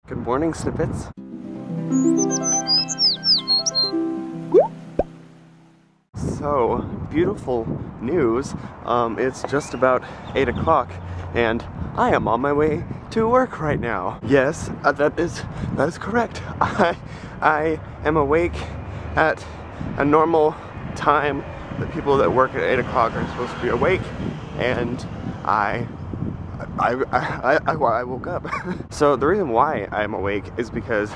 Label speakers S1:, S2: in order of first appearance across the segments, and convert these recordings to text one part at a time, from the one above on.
S1: Good morning, Snippets. So, beautiful news. It's just about 8 o'clock and I am on my way to work right now. Yes, that is correct. I am awake at a normal time. The people that work at 8 o'clock are supposed to be awake, and I woke up. So the reason why I'm awake is because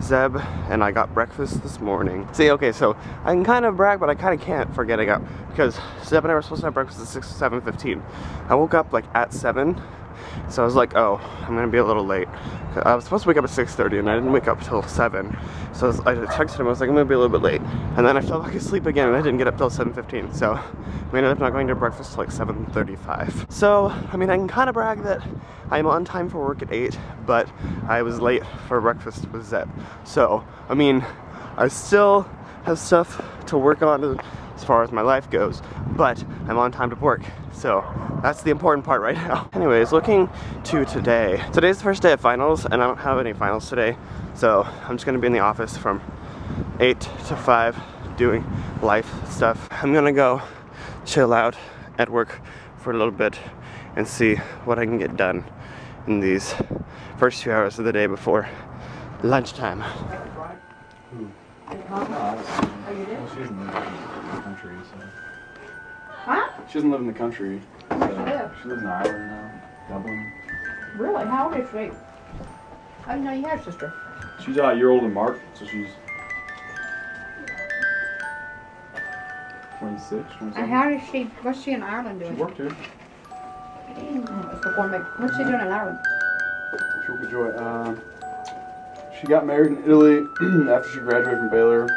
S1: Zeb and I got breakfast this morning. See, okay, so I can kind of brag, but I kind of can't for getting up, because Zeb and I were supposed to have breakfast at 7:15. I woke up like at 7, so I was like, oh, I'm gonna be a little late. I was supposed to wake up at 6:30 and I didn't wake up till 7. So I texted him, I was like, I'm gonna be a little bit late. And then I fell back asleep again and I didn't get up till 7:15. So we ended up not going to breakfast till like 7:35. So, I mean, I can kind of brag that I'm on time for work at 8, but I was late for breakfast with Zeb. So, I mean, I still have stuff to work on as far as my life goes, but I'm on time to work. So that's the important part right now. Anyways, looking to today. Today's the first day of finals and I don't have any finals today. So I'm just gonna be in the office from 8 to 5 doing life stuff. I'm gonna go chill out at work for a little bit and see what I can get done in these first few hours of the day before lunchtime.
S2: Huh?
S3: She doesn't live in the country.
S2: Where does she live?
S3: She lives in Ireland now, Dublin.
S2: Really? How old is she? I didn't know you had a sister.
S3: She's a year older than Mark, so she's 26, 27.
S2: And how does she, what's she in Ireland doing?
S3: She worked here.
S2: What's she doing in Ireland?
S3: She worked at Joy. She got married in Italy after she graduated from Baylor.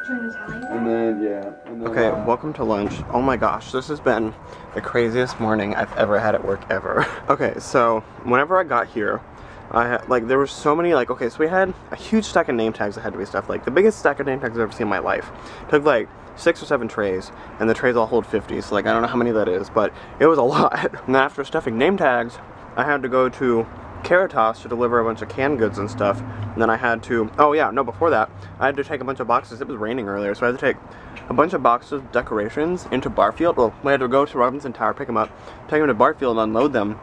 S3: And then, yeah. And then,
S1: okay, welcome to lunch. Oh my gosh, this has been the craziest morning I've ever had at work ever. Okay, so whenever I got here, I had, like, there were so many, like, okay, so we had a huge stack of name tags that had to be stuffed. Like, the biggest stack of name tags I've ever seen in my life. It took like 6 or 7 trays, and the trays all hold 50, so like, I don't know how many that is, but it was a lot. And then after stuffing name tags, I had to go to Caritas to deliver a bunch of canned goods and stuff. And then I had to, oh yeah, no, before that, I had to take a bunch of boxes. It was raining earlier, so I had to take a bunch of boxes of decorations into Barfield. Well, we had to go to Robinson Tower, pick them up, take them to Barfield, and unload them.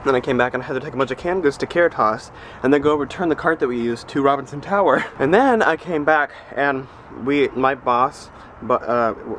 S1: Then I came back and I had to take a bunch of canned goods to Caritas, and then go return the cart that we used to Robinson Tower. And then I came back, and my boss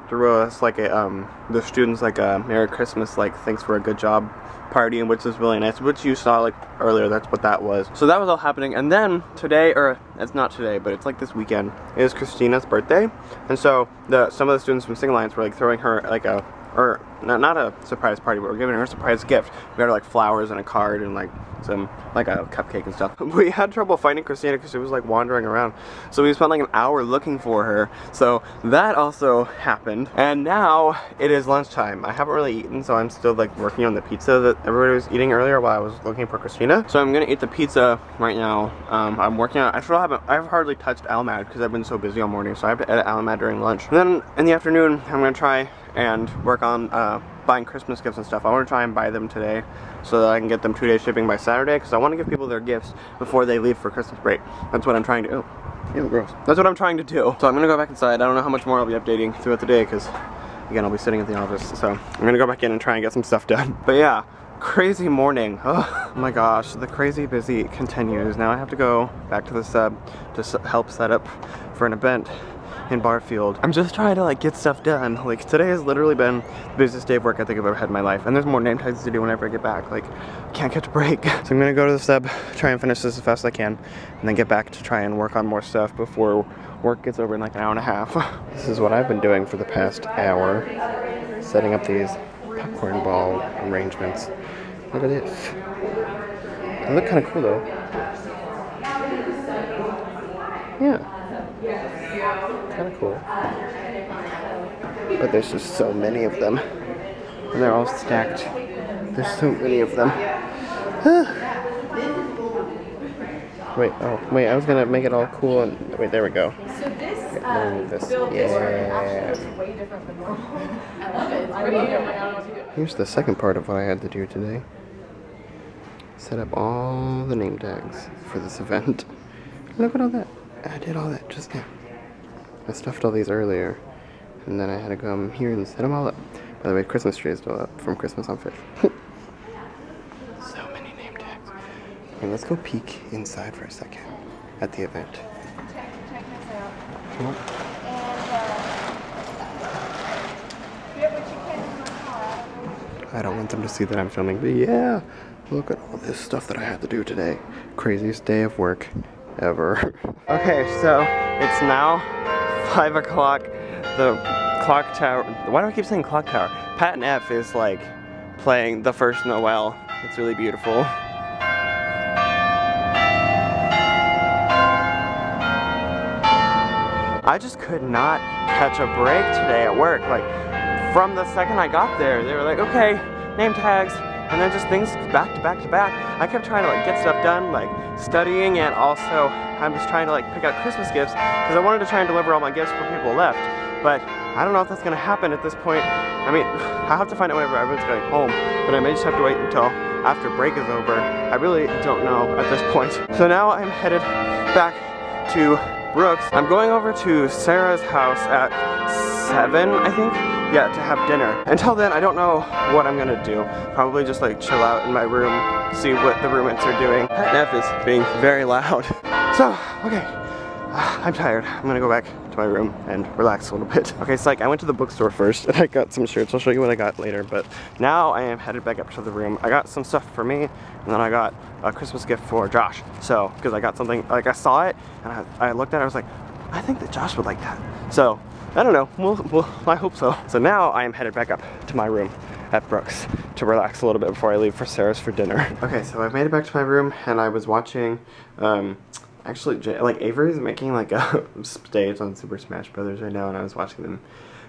S1: threw us like a, the students like a Merry Christmas, like, thanks for a good job party, and which was really nice, which you saw like earlier. That's what that was. So that was all happening, and then today, or it's not today, but it's like this weekend, is Christina's birthday, and so some of the students from Sing Alliance were like throwing her like a, or not a surprise party, but we're giving her a surprise gift. We got her like flowers and a card and like some, like a cupcake and stuff. We had trouble finding Christina because she was like wandering around, so we spent like an hour looking for her. So that also happened, and now it is lunchtime. I haven't really eaten, so I'm still like working on the pizza that everybody was eating earlier while I was looking for Christina. So I'm gonna eat the pizza right now. I'm working on, I've hardly touched ALAMAD because I've been so busy all morning, so I have to edit ALAMAD during lunch. And then in the afternoon, I'm gonna try and work on buying Christmas gifts and stuff. I want to try and buy them today so that I can get them 2-day shipping by Saturday, because I want to give people their gifts before they leave for Christmas break. That's what I'm trying to do. Ew, gross. That's what I'm trying to do. So I'm gonna go back inside. I don't know how much more I'll be updating throughout the day, because again, I'll be sitting at the office. So I'm gonna go back in and try and get some stuff done. But yeah, crazy morning. Oh my gosh, the crazy busy continues. Now I have to go back to the sub to help set up for an event in Barfield. I'm just trying to like get stuff done. Like, today has literally been the busiest day of work I think I've ever had in my life, and there's more name tags to do whenever I get back. Like, I can't catch a break. So I'm gonna go to the sub, try and finish this as fast as I can, and then get back to try and work on more stuff before work gets over in like an hour and a half. This is what I've been doing for the past hour, setting up these popcorn ball arrangements. Look at this. They look kind of cool though. Yeah. Kind of cool. But there's just so many of them. And they're all stacked. There's so many of them. Wait, oh, wait, I was gonna make it all cool and, wait, there we go.
S4: So this,
S1: Move this. Yeah.
S4: way different than normal. I love it. It's pretty.
S1: Here's the second part of what I had to do today. set up all the name tags for this event. Look at all that. I did all that just now. I stuffed all these earlier, and then I had to come here and set them all up. By the way, Christmas tree is still up from Christmas on 5th. So many name tags. Okay, let's go peek inside for a second at the event.
S2: Check this out.
S1: Cool. I don't want them to see that I'm filming, but yeah, look at all this stuff that I had to do today. Craziest day of work ever. Okay, so it's now 5 o'clock. The clock tower, why do I keep saying clock tower? Pat and F is like playing the first Noel. It's really beautiful. I just could not catch a break today at work. Like, from the second I got there, they were like, okay, name tags, and then just things back to back to back. I kept trying to like get stuff done, like studying, and also I'm just trying to like pick out Christmas gifts because I wanted to try and deliver all my gifts before people left. But I don't know if that's gonna happen at this point. I mean, I'll have to find out whenever everyone's going home, but I may just have to wait until after break is over. I really don't know at this point. So now I'm headed back to Brooks. I'm going over to Sarah's house at 7, I think. Yeah, to have dinner. Until then, I don't know what I'm gonna do. Probably just like chill out in my room, see what the roommates are doing. Pat Neff is being very loud. So, okay, I'm tired. I'm gonna go back to my room and relax a little bit. Okay, so like I went to the bookstore first and I got some shirts. I'll show you what I got later, but now I am headed back up to the room. I got some stuff for me, and then I got a Christmas gift for Josh. So, because I got something, like I saw it, and I looked at it, I was like, I think that Josh would like that. So, I don't know, I hope so. So now I am headed back up to my room at Brooks to relax a little bit before I leave for Sarah's for dinner. Okay, so I've made it back to my room and I was watching, actually, like Avery's making like a stage on Super Smash Brothers right now, and I was watching them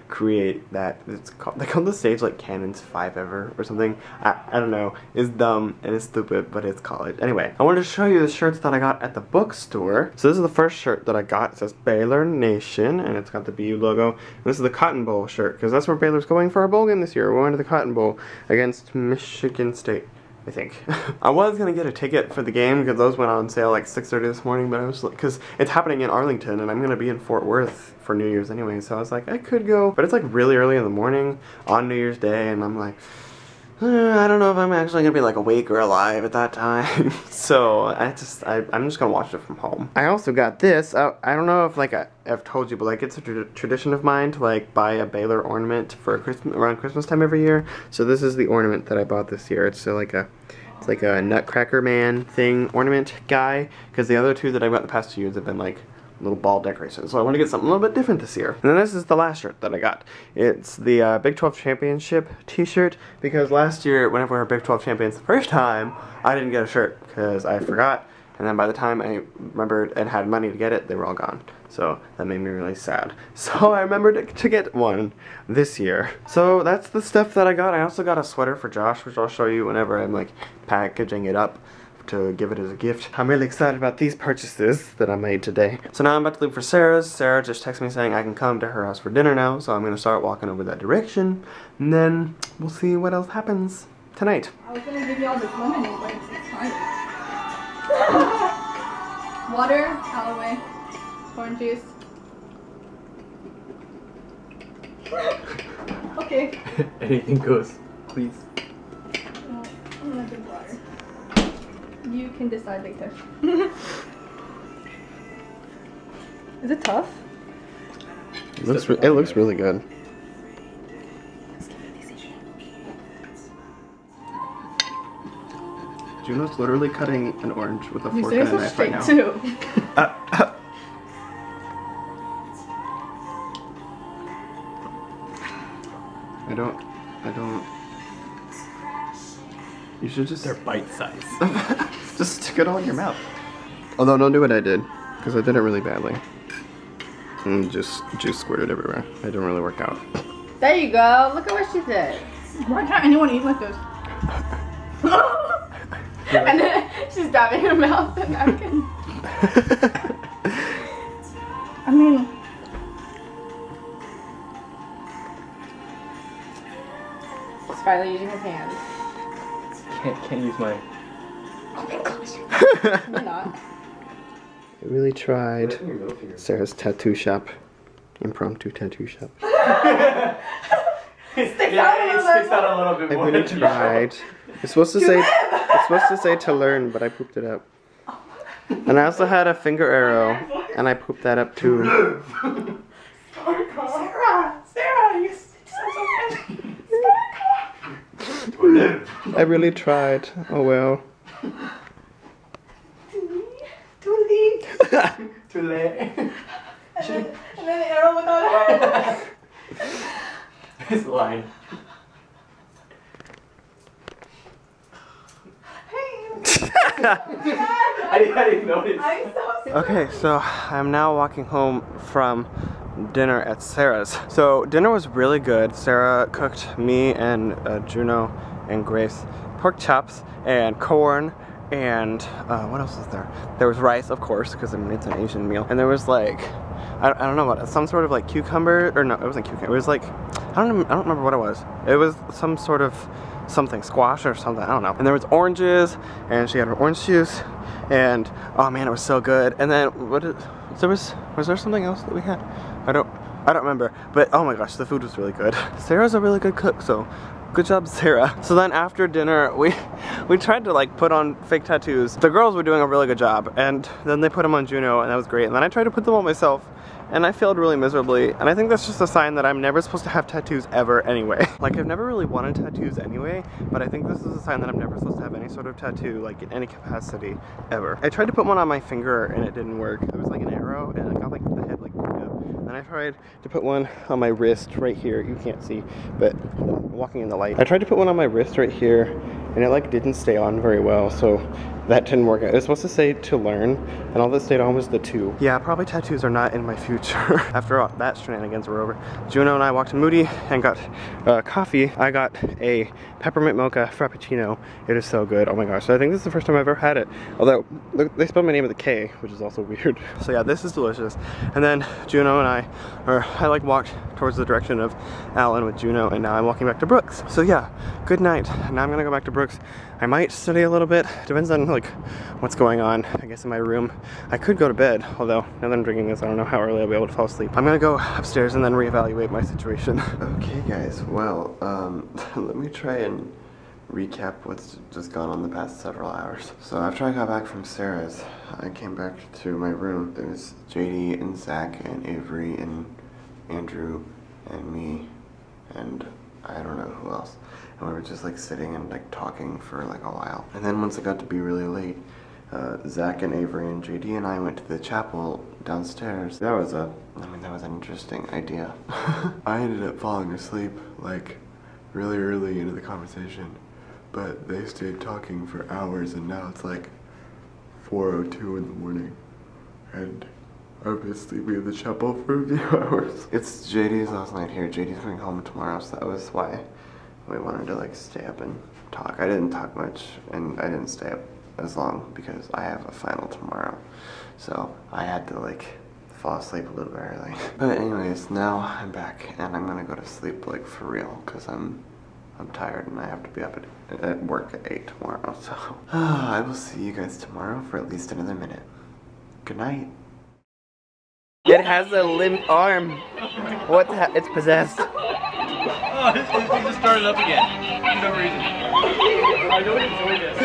S1: create that. It's called, they call the stage like Cannon's 5 Ever or something. I don't know. It's dumb and it's stupid, but it's college. Anyway, I wanted to show you the shirts that I got at the bookstore. So this is the first shirt that I got. It says Baylor Nation, and it's got the BU logo. And this is the Cotton Bowl shirt, because that's where Baylor's going for a bowl game this year. We're going to the Cotton Bowl against Michigan State, I think. I was gonna get a ticket for the game because those went on sale like 6:30 this morning, but I was like, because it's happening in Arlington and I'm gonna be in Fort Worth for New Year's anyway, so I was like, I could go, but it's like really early in the morning on New Year's Day, and I'm like, I don't know if I'm actually gonna be like awake or alive at that time. So I'm just gonna watch it from home. I also got this. I don't know if like I've told you, but like it's a tradition of mine to like buy a Baylor ornament for Christmas, around Christmas time every year. So this is the ornament that I bought this year. It's like a Nutcracker Man thing ornament guy, because the other two that I've got the past 2 years have been like little ball decorations. So I want to get something a little bit different this year. And then this is the last shirt that I got. It's the Big 12 Championship t-shirt, because last year whenever we were Big 12 champions the first time, I didn't get a shirt because I forgot, and then by the time I remembered and had money to get it, they were all gone. So that made me really sad. So I remembered to get one this year. So that's the stuff that I got. I also got a sweater for Josh, which I'll show you whenever I'm like packaging it up to give it as a gift. I'm really excited about these purchases that I made today. So now I'm about to leave for Sarah's. Sarah just texted me saying I can come to her house for dinner now, so I'm gonna start walking over that direction, and then we'll see what else happens tonight.
S2: I was gonna give you all this lemonade, but it's expired. Water, Callaway, orange juice. Okay.
S1: Anything goes, please.
S2: No, I'm gonna drink water. You can decide later. Is it tough?
S1: It looks really good. Juno's literally cutting an orange with a fork and a knife right now.
S2: Too.
S1: I don't. You should just.
S4: They're bite size.
S1: Just stick it all in your mouth. Although don't do what I did, because I did it really badly. And just juice squirted everywhere. It didn't really work out.
S2: There you go. Look at what she did. Why can't anyone eat like this? And then she's dabbing her mouth and napkin. I mean, he's finally using his hands.
S4: Can't use mine.
S2: You're not.
S1: I really tried. Sarah's tattoo shop. Impromptu tattoo shop.
S2: Sticks out a little bit
S1: I
S2: more.
S1: really tried. It's supposed to say to learn, but I pooped it up. And I also had a finger arrow, and I pooped that up too.
S2: Sarah, you
S1: I really tried. Oh well.
S3: Too late.
S2: And then the arrow without it.
S3: This line. I didn't notice.
S2: I'm so sorry.
S1: Okay, so I'm now walking home from dinner at Sarah's. So dinner was really good. Sarah cooked me and Juno and Grace pork chops and corn and what else was there? There was rice, of course, because I mean it's an Asian meal. And there was like, I don't know what, some sort of like cucumber, or no, it wasn't cucumber. It was like, I don't remember what it was. It was some sort of something, squash or something, I don't know. And there was oranges, and she had her orange juice, and oh man, it was so good. And then was there something else that we had? I don't remember, but oh my gosh, the food was really good. Sarah's a really good cook, so good job, Sarah. So then after dinner, we tried to like put on fake tattoos. The girls were doing a really good job, and then they put them on Juno, and that was great. And then I tried to put them on myself, and I failed really miserably. And I think that's just a sign that I'm never supposed to have tattoos ever anyway. Like, I've never really wanted tattoos anyway, but I think this is a sign that I'm never supposed to have any sort of tattoo, like in any capacity, ever. I tried to put one on my finger, and it didn't work. It was like an arrow, and I got like the head like popped up. And I tried to put one on my wrist right here. You can't see, but I'm walking in the light. I tried to put one on my wrist right here, and it like didn't stay on very well, so that didn't work out. It was supposed to say to learn, and all that stayed on was the 2. Yeah, probably tattoos are not in my future. After all that shenanigans were over, Juno and I walked to Moody and got coffee. I got a peppermint mocha frappuccino. It is so good. Oh my gosh, I think this is the first time I've ever had it. Although, they spelled my name with a K, which is also weird. So yeah, this is delicious. And then Juno and I like walked towards the direction of Alan with Juno, and now I'm walking back to Brooks. So yeah, good night. Now I'm gonna go back to Brooks. I might study a little bit. Depends on like what's going on, I guess, in my room. I could go to bed, although now that I'm drinking this, I don't know how early I'll be able to fall asleep. I'm gonna go upstairs and then reevaluate my situation. Okay guys, well, let me try and recap what's just gone on the past several hours. So after I got back from Sarah's, I came back to my room. There was JD and Zach and Avery and Andrew and me and I don't know who else. And we were just like sitting and like talking for like a while. And then once it got to be really late, Zach and Avery and JD and I went to the chapel downstairs. That was an interesting idea. I ended up falling asleep like really early into the conversation, but they stayed talking for hours, and now it's like 4:02 in the morning, and I've been sleeping in the chapel for a few hours. It's JD's last night here. JD's going home tomorrow, so that was why we wanted to like stay up and talk. I didn't talk much, and I didn't stay up as long because I have a final tomorrow, so I had to like fall asleep a little bit early. But anyways, now I'm back, and I'm gonna go to sleep like for real, because I'm tired and I have to be up at work at 8 tomorrow, so I will see you guys tomorrow for at least another minute. Good night. It has a limp arm. What the heck? It's possessed.
S4: Oh, it just started up again for no reason. I don't enjoy this.